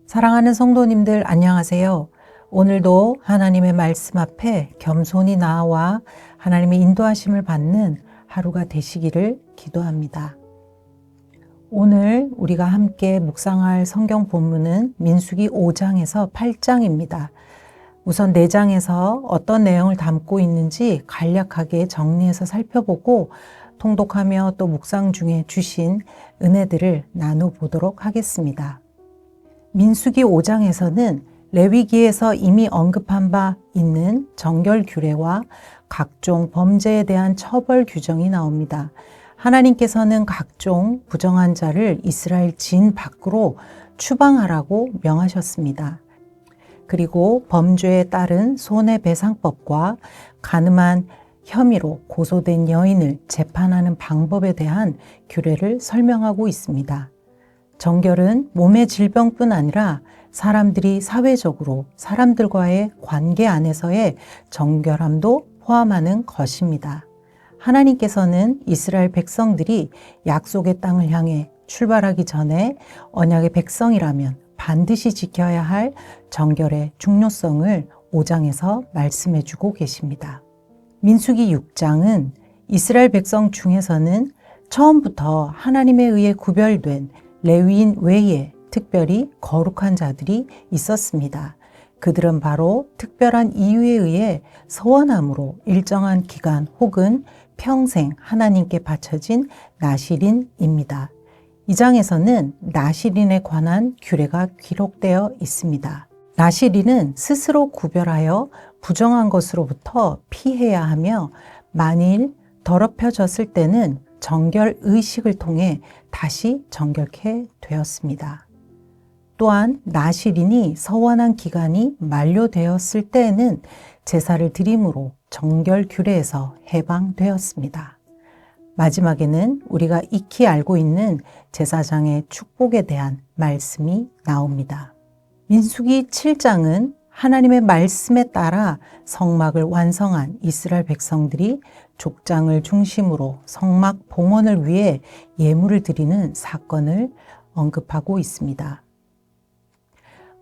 사랑하는 성도님들 안녕하세요. 오늘도 하나님의 말씀 앞에 겸손히 나아와 하나님의 인도하심을 받는 하루가 되시기를 기도합니다. 오늘 우리가 함께 묵상할 성경 본문은 민수기 5장에서 8장입니다. 우선 4장에서 어떤 내용을 담고 있는지 간략하게 정리해서 살펴보고 통독하며 또 묵상 중에 주신 은혜들을 나눠보도록 하겠습니다. 민수기 5장에서는 레위기에서 이미 언급한 바 있는 정결 규례와 각종 범죄에 대한 처벌 규정이 나옵니다. 하나님께서는 각종 부정한 자를 이스라엘 진 밖으로 추방하라고 명하셨습니다. 그리고 범죄에 따른 손해배상법과 가늠한 혐의로 고소된 여인을 재판하는 방법에 대한 규례를 설명하고 있습니다. 정결은 몸의 질병뿐 아니라 사람들이 사회적으로 사람들과의 관계 안에서의 정결함도 포함하는 것입니다. 하나님께서는 이스라엘 백성들이 약속의 땅을 향해 출발하기 전에 언약의 백성이라면 반드시 지켜야 할 정결의 중요성을 5장에서 말씀해 주고 계십니다. 민수기 6장은 이스라엘 백성 중에서는 처음부터 하나님에 의해 구별된 레위인 외에 특별히 거룩한 자들이 있었습니다. 그들은 바로 특별한 이유에 의해 서원함으로 일정한 기간 혹은 평생 하나님께 바쳐진 나실인입니다. 이 장에서는 나실인에 관한 규례가 기록되어 있습니다. 나실인은 스스로 구별하여 부정한 것으로부터 피해야 하며 만일 더럽혀졌을 때는 정결 의식을 통해 다시 정결케 되었습니다. 또한 나실인이 서원한 기간이 만료되었을 때에는 제사를 드림으로 정결 규례에서 해방되었습니다. 마지막에는 우리가 익히 알고 있는 제사장의 축복에 대한 말씀이 나옵니다. 민수기 7장은 하나님의 말씀에 따라 성막을 완성한 이스라엘 백성들이 족장을 중심으로 성막 봉헌을 위해 예물을 드리는 사건을 언급하고 있습니다.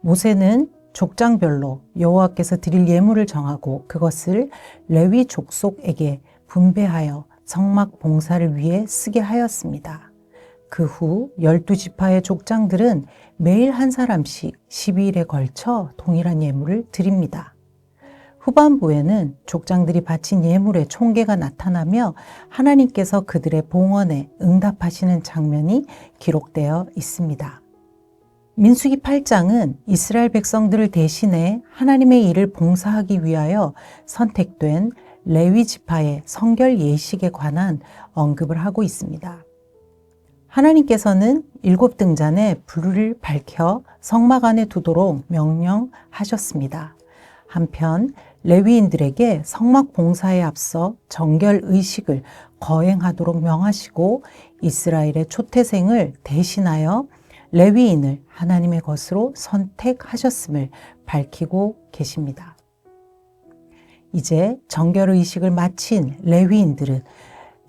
모세는 족장별로 여호와께서 드릴 예물을 정하고 그것을 레위 족속에게 분배하여 성막 봉사를 위해 쓰게 하였습니다. 그 후 12지파의 족장들은 매일 한 사람씩 12일에 걸쳐 동일한 예물을 드립니다. 후반부에는 족장들이 바친 예물의 총계가 나타나며 하나님께서 그들의 봉헌에 응답하시는 장면이 기록되어 있습니다. 민수기 8장은 이스라엘 백성들을 대신해 하나님의 일을 봉사하기 위하여 선택된 레위 지파의 성결 예식에 관한 언급을 하고 있습니다. 하나님께서는 7등잔에 불을 밝혀 성막 안에 두도록 명령하셨습니다. 한편 레위인들에게 성막 봉사에 앞서 정결 의식을 거행하도록 명하시고 이스라엘의 초태생을 대신하여 레위인을 하나님의 것으로 선택하셨음을 밝히고 계십니다. 이제 정결 의식을 마친 레위인들은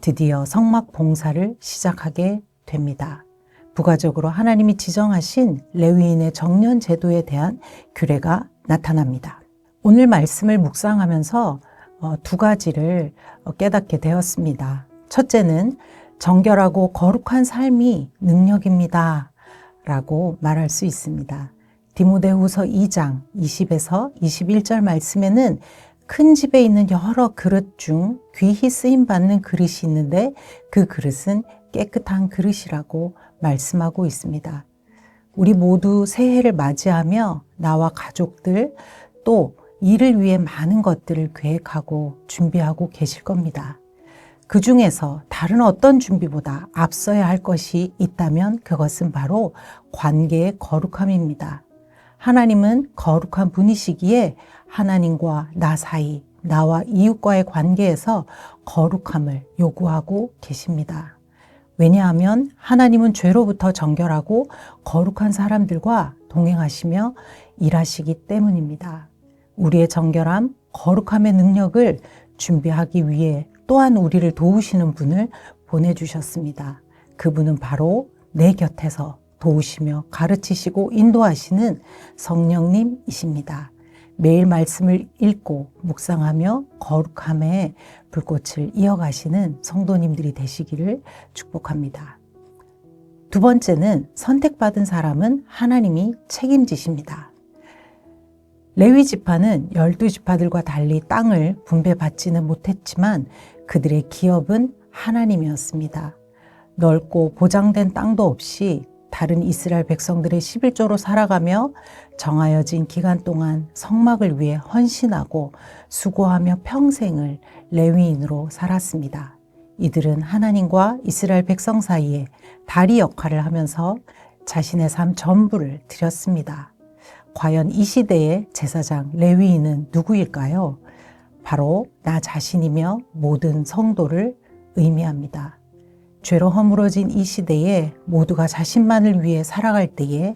드디어 성막 봉사를 시작하게 됩니다. 부가적으로 하나님이 지정하신 레위인의 정년 제도에 대한 규례가 나타납니다. 오늘 말씀을 묵상하면서 두 가지를 깨닫게 되었습니다. 첫째는 정결하고 거룩한 삶이 능력입니다. 라고 말할 수 있습니다. 디모데후서 2장 20에서 21절 말씀에는 큰 집에 있는 여러 그릇 중 귀히 쓰임받는 그릇이 있는데 그 그릇은 깨끗한 그릇이라고 말씀하고 있습니다. 우리 모두 새해를 맞이하며 나와 가족들 또 일을 위해 많은 것들을 계획하고 준비하고 계실 겁니다. 그 중에서 다른 어떤 준비보다 앞서야 할 것이 있다면 그것은 바로 관계의 거룩함입니다. 하나님은 거룩한 분이시기에 하나님과 나 사이, 나와 이웃과의 관계에서 거룩함을 요구하고 계십니다. 왜냐하면 하나님은 죄로부터 정결하고 거룩한 사람들과 동행하시며 일하시기 때문입니다. 우리의 정결함, 거룩함의 능력을 준비하기 위해 또한 우리를 도우시는 분을 보내주셨습니다. 그분은 바로 내 곁에서 도우시며 가르치시고 인도하시는 성령님이십니다. 매일 말씀을 읽고 묵상하며 거룩함의 불꽃을 이어가시는 성도님들이 되시기를 축복합니다. 두 번째는 선택받은 사람은 하나님이 책임지십니다. 레위 지파는 12지파들과 달리 땅을 분배받지는 못했지만 그들의 기업은 하나님이었습니다. 넓고 보장된 땅도 없이 다른 이스라엘 백성들의 11조로 살아가며 정하여진 기간 동안 성막을 위해 헌신하고 수고하며 평생을 레위인으로 살았습니다. 이들은 하나님과 이스라엘 백성 사이에 다리 역할을 하면서 자신의 삶 전부를 드렸습니다. 과연 이 시대의 제사장 레위인은 누구일까요? 바로 나 자신이며 모든 성도를 의미합니다. 죄로 허물어진 이 시대에 모두가 자신만을 위해 살아갈 때에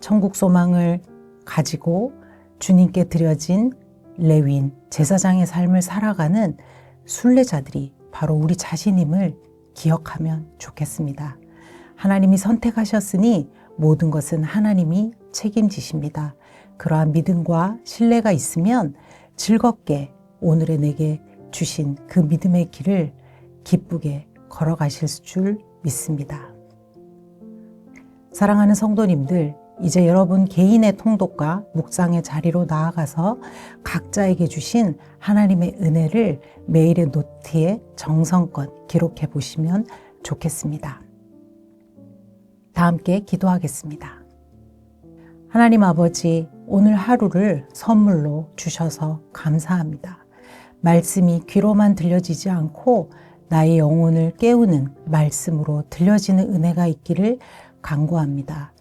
천국 소망을 가지고 주님께 드려진 레위인, 제사장의 삶을 살아가는 순례자들이 바로 우리 자신임을 기억하면 좋겠습니다. 하나님이 선택하셨으니 모든 것은 하나님이 책임지십니다. 그러한 믿음과 신뢰가 있으면 즐겁게 오늘의 내게 주신 그 믿음의 길을 기쁘게 걸어가실 줄 믿습니다. 사랑하는 성도님들, 이제 여러분 개인의 통독과 묵상의 자리로 나아가서 각자에게 주신 하나님의 은혜를 매일의 노트에 정성껏 기록해 보시면 좋겠습니다. 다 함께 기도하겠습니다. 하나님 아버지, 오늘 하루를 선물로 주셔서 감사합니다. 말씀이 귀로만 들려지지 않고 나의 영혼을 깨우는 말씀으로 들려지는 은혜가 있기를 간구합니다.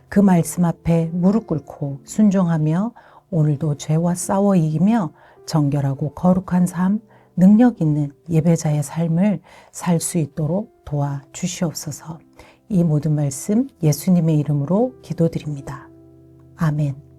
그 말씀 앞에 무릎 꿇고 순종하며 오늘도 죄와 싸워 이기며 정결하고 거룩한 삶, 능력 있는 예배자의 삶을 살 수 있도록 도와주시옵소서. 이 모든 말씀 예수님의 이름으로 기도드립니다. 아멘.